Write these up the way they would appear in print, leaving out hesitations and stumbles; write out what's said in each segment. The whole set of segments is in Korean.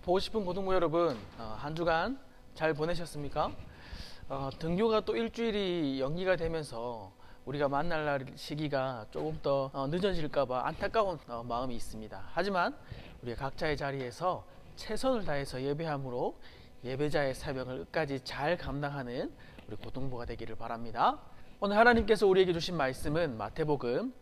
보고 싶은 고등부 여러분, 한 주간 잘 보내셨습니까? 등교가 또 일주일이 연기가 되면서 우리가 만날 날 시기가 조금 더 늦어질까봐 안타까운 마음이 있습니다. 하지만 우리가 각자의 자리에서 최선을 다해서 예배함으로 예배자의 사명을 끝까지 잘 감당하는 우리 고등부가 되기를 바랍니다. 오늘 하나님께서 우리에게 주신 말씀은 마태복음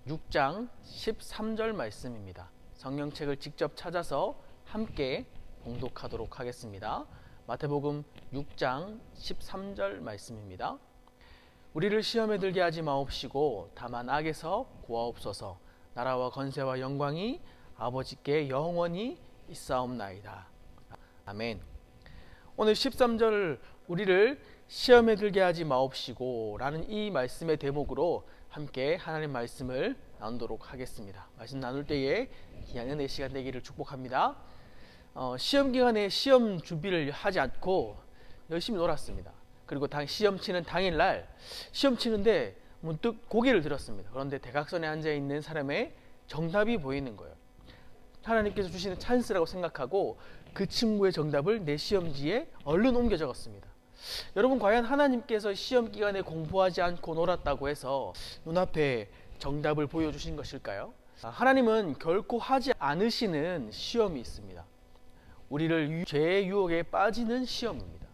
6장 13절 말씀입니다. 성경책을 직접 찾아서 함께 봉독하도록 하겠습니다. 마태복음 6장 13절 말씀입니다. 우리를 시험에 들게 하지 마옵시고 다만 악에서 구하옵소서. 나라와 권세와 영광이 아버지께 영원히 있사옵나이다. 아멘. 오늘 13절 우리를 시험에 들게 하지 마옵시고 라는 이 말씀의 대목으로 함께 하나님 말씀을 나누도록 하겠습니다. 말씀 나눌 때에 귀한 은혜의 시간 되기를 축복합니다. 시험 기간에 시험 준비를 하지 않고 열심히 놀았습니다. 그리고 시험 치는 당일날 시험 치는데 문득 고개를 들었습니다. 그런데 대각선에 앉아있는 사람의 정답이 보이는 거예요. 하나님께서 주시는 찬스라고 생각하고 그 친구의 정답을 내 시험지에 얼른 옮겨 적었습니다. 여러분, 과연 하나님께서 시험 기간에 공부하지 않고 놀았다고 해서 눈앞에 정답을 보여주신 것일까요? 하나님은 결코 하지 않으시는 시험이 있습니다. 우리를 죄의 유혹에 빠지는 시험입니다.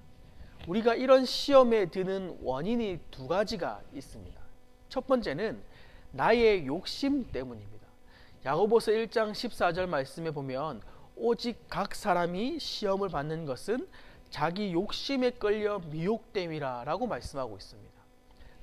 우리가 이런 시험에 드는 원인이 두 가지가 있습니다. 첫 번째는 나의 욕심 때문입니다. 야고보서 1장 14절 말씀에 보면 오직 각 사람이 시험을 받는 것은 자기 욕심에 끌려 미혹됨이라 라고 말씀하고 있습니다.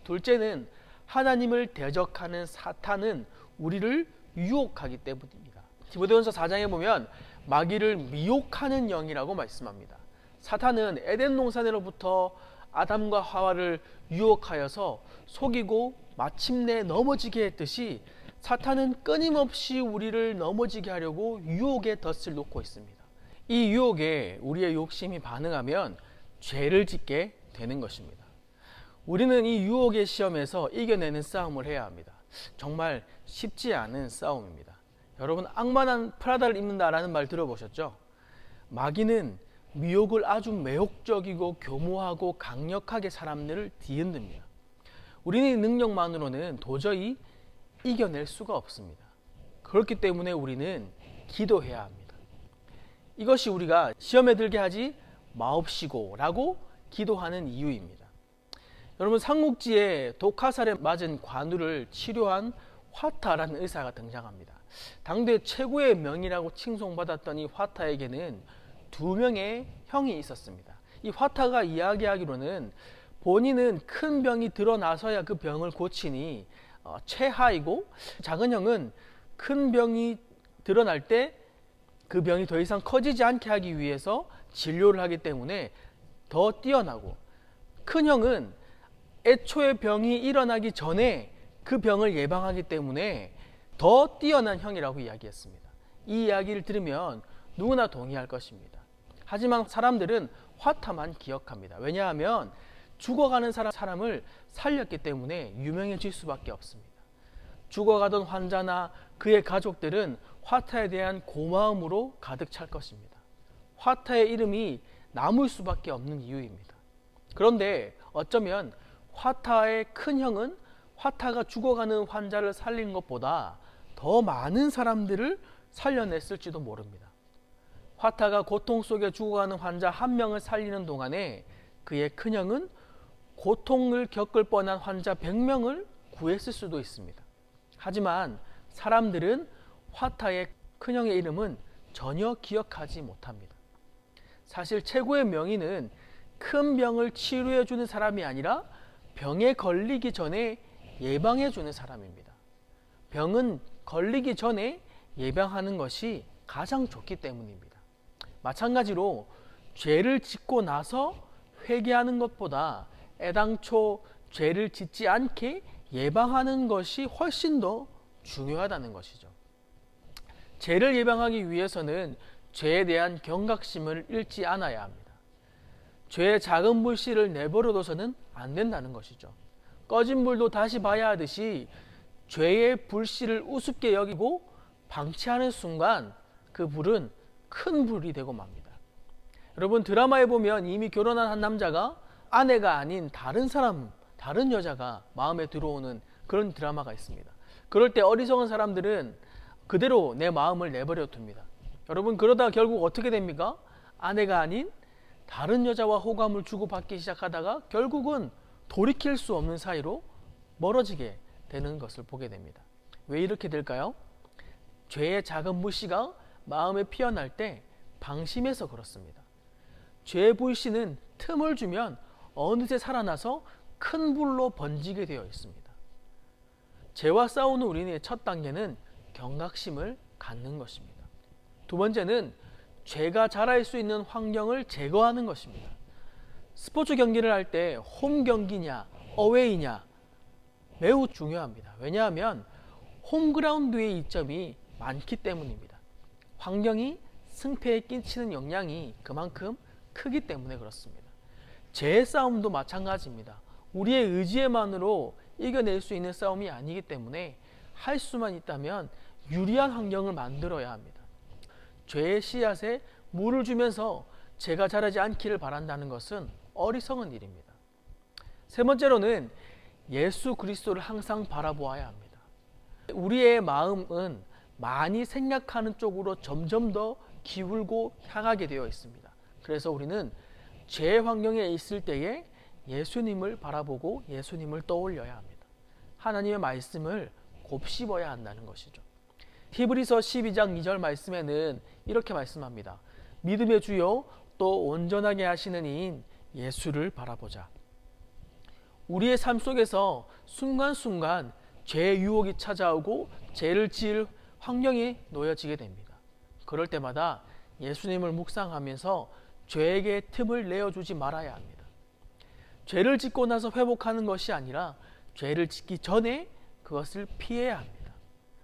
둘째는 하나님을 대적하는 사탄은 우리를 유혹하기 때문입니다. 디모데전서 4장에 보면 마귀를 미혹하는 영이라고 말씀합니다. 사탄은 에덴 동산으로부터 아담과 하와를 유혹하여서 속이고 마침내 넘어지게 했듯이 사탄은 끊임없이 우리를 넘어지게 하려고 유혹의 덫을 놓고 있습니다. 이 유혹에 우리의 욕심이 반응하면 죄를 짓게 되는 것입니다. 우리는 이 유혹의 시험에서 이겨내는 싸움을 해야 합니다. 정말 쉽지 않은 싸움입니다. 여러분, 악마는 프라다를 입는다라는 말 들어보셨죠? 마귀는 미혹을 아주 매혹적이고 교모하고 강력하게 사람들을 뒤흔듭니다. 우리는 이 능력만으로는 도저히 이겨낼 수가 없습니다. 그렇기 때문에 우리는 기도해야 합니다. 이것이 우리가 시험에 들게 하지 마옵시고 라고 기도하는 이유입니다. 여러분, 삼국지에 독화살에 맞은 관우를 치료한 화타라는 의사가 등장합니다. 당대 최고의 명이라고 칭송받았던 이 화타에게는 두 명의 형이 있었습니다. 이 화타가 이야기하기로는 본인은 큰 병이 드러나서야 그 병을 고치니 최하이고, 작은 형은 큰 병이 드러날 때 그 병이 더 이상 커지지 않게 하기 위해서 진료를 하기 때문에 더 뛰어나고, 큰 형은 애초에 병이 일어나기 전에 그 병을 예방하기 때문에 더 뛰어난 형이라고 이야기했습니다. 이 이야기를 들으면 누구나 동의할 것입니다. 하지만 사람들은 화타만 기억합니다. 왜냐하면 죽어가는 사람을 살렸기 때문에 유명해질 수밖에 없습니다. 죽어가던 환자나 그의 가족들은 화타에 대한 고마움으로 가득 찰 것입니다. 화타의 이름이 남을 수밖에 없는 이유입니다. 그런데 어쩌면 화타의 큰 형은 화타가 죽어가는 환자를 살린 것보다 더 많은 사람들을 살려냈을지도 모릅니다. 화타가 고통 속에 죽어가는 환자 한 명을 살리는 동안에 그의 큰형은 고통을 겪을 뻔한 환자 100명을 구했을 수도 있습니다. 하지만 사람들은 화타의 큰형의 이름은 전혀 기억하지 못합니다. 사실 최고의 명의는 큰 병을 치료해 주는 사람이 아니라 병에 걸리기 전에 예방해 주는 사람입니다. 병은 걸리기 전에 예방하는 것이 가장 좋기 때문입니다. 마찬가지로 죄를 짓고 나서 회개하는 것보다 애당초 죄를 짓지 않게 예방하는 것이 훨씬 더 중요하다는 것이죠. 죄를 예방하기 위해서는 죄에 대한 경각심을 잃지 않아야 합니다. 죄의 작은 불씨를 내버려둬서는 안 된다는 것이죠. 꺼진 불도 다시 봐야 하듯이 죄의 불씨를 우습게 여기고 방치하는 순간 그 불은 큰 불이 되고 맙니다. 여러분, 드라마에 보면 이미 결혼한 한 남자가 아내가 아닌 다른 사람, 다른 여자가 마음에 들어오는 그런 드라마가 있습니다. 그럴 때 어리석은 사람들은 그대로 내 마음을 내버려 둡니다. 여러분, 그러다 결국 어떻게 됩니까? 아내가 아닌 다른 여자와 호감을 주고받기 시작하다가 결국은 돌이킬 수 없는 사이로 멀어지게 되는 것을 보게 됩니다. 왜 이렇게 될까요? 죄의 작은 불씨가 마음에 피어날 때 방심해서 그렇습니다. 죄의 불씨는 틈을 주면 어느새 살아나서 큰 불로 번지게 되어 있습니다. 죄와 싸우는 우리의 첫 단계는 경각심을 갖는 것입니다. 두 번째는 죄가 자랄 수 있는 환경을 제거하는 것입니다. 스포츠 경기를 할 때 홈 경기냐 어웨이냐 매우 중요합니다. 왜냐하면 홈그라운드의 이점이 많기 때문입니다. 환경이 승패에 끼치는 영향이 그만큼 크기 때문에 그렇습니다. 죄의 싸움도 마찬가지입니다. 우리의 의지만으로 이겨낼 수 있는 싸움이 아니기 때문에 할 수만 있다면 유리한 환경을 만들어야 합니다. 죄의 씨앗에 물을 주면서 죄가 자라지 않기를 바란다는 것은 어리석은 일입니다. 세 번째로는 예수 그리스도를 항상 바라보아야 합니다. 우리의 마음은 많이 생각하는 쪽으로 점점 더 기울고 향하게 되어 있습니다. 그래서 우리는 죄의 환경에 있을 때에 예수님을 바라보고 예수님을 떠올려야 합니다. 하나님의 말씀을 곱씹어야 한다는 것이죠. 히브리서 12장 2절 말씀에는 이렇게 말씀합니다. 믿음의 주요 또 온전하게 하시는 이인 예수를 바라보자. 우리의 삶 속에서 순간순간 죄의 유혹이 찾아오고 죄를 지을 환경에 놓여지게 됩니다. 그럴 때마다 예수님을 묵상하면서 죄에게 틈을 내어주지 말아야 합니다. 죄를 짓고 나서 회복하는 것이 아니라 죄를 짓기 전에 그것을 피해야 합니다.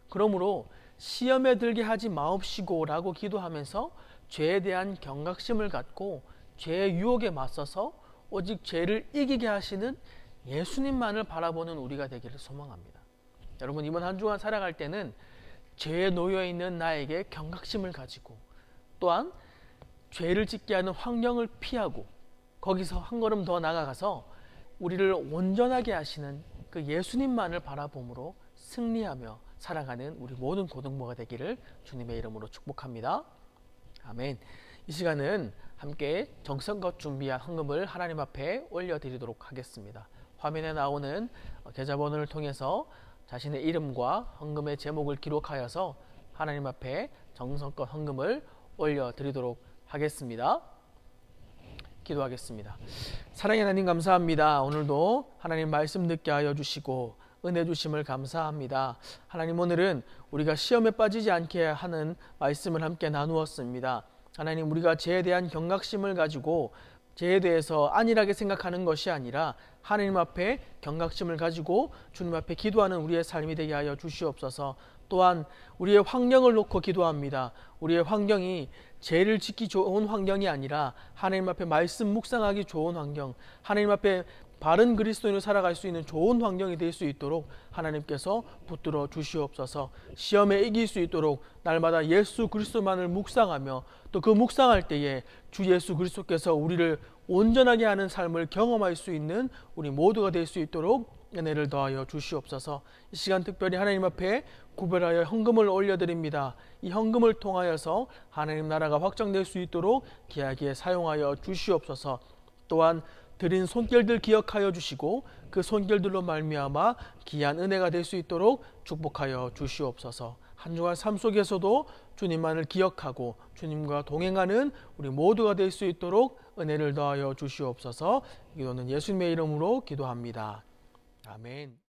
그러므로 시험에 들게 하지 마옵시고 라고 기도하면서 죄에 대한 경각심을 갖고 죄의 유혹에 맞서서 오직 죄를 이기게 하시는 예수님만을 바라보는 우리가 되기를 소망합니다. 여러분, 이번 한 주간 살아갈 때는 죄에 놓여있는 나에게 경각심을 가지고 또한 죄를 짓게 하는 환경을 피하고 거기서 한 걸음 더 나아가서 우리를 온전하게 하시는 그 예수님만을 바라봄으로 승리하며 살아가는 우리 모든 고등부가 되기를 주님의 이름으로 축복합니다. 아멘. 이 시간은 함께 정성껏 준비한 헌금을 하나님 앞에 올려드리도록 하겠습니다. 화면에 나오는 계좌번호를 통해서 자신의 이름과 헌금의 제목을 기록하여서 하나님 앞에 정성껏 헌금을 올려드리도록 하겠습니다. 기도하겠습니다. 사랑의 하나님, 감사합니다. 오늘도 하나님 말씀 듣게 하여 주시고 은혜 주심을 감사합니다. 하나님, 오늘은 우리가 시험에 빠지지 않게 하는 말씀을 함께 나누었습니다. 하나님, 우리가 죄에 대한 경각심을 가지고 죄에 대해서 안일하게 생각하는 것이 아니라 하나님 앞에 경각심을 가지고 주님 앞에 기도하는 우리의 삶이 되게 하여 주시옵소서. 또한 우리의 환경을 놓고 기도합니다. 우리의 환경이 죄를 짓기 좋은 환경이 아니라 하나님 앞에 말씀 묵상하기 좋은 환경, 하나님 앞에 바른 그리스도인으로 살아갈 수 있는 좋은 환경이 될 수 있도록 하나님께서 붙들어 주시옵소서. 시험에 이길 수 있도록 날마다 예수 그리스도만을 묵상하며 또 그 묵상할 때에 주 예수 그리스도께서 우리를 온전하게 하는 삶을 경험할 수 있는 우리 모두가 될 수 있도록 은혜를 더하여 주시옵소서. 이 시간 특별히 하나님 앞에 구별하여 헌금을 올려드립니다. 이 헌금을 통하여서 하나님 나라가 확장될 수 있도록 귀하게 사용하여 주시옵소서. 또한 드린 손길들 기억하여 주시고 그 손길들로 말미암아 귀한 은혜가 될 수 있도록 축복하여 주시옵소서. 한 주간 삶 속에서도 주님만을 기억하고 주님과 동행하는 우리 모두가 될 수 있도록 은혜를 더하여 주시옵소서. 기도는 예수님의 이름으로 기도합니다. 아멘.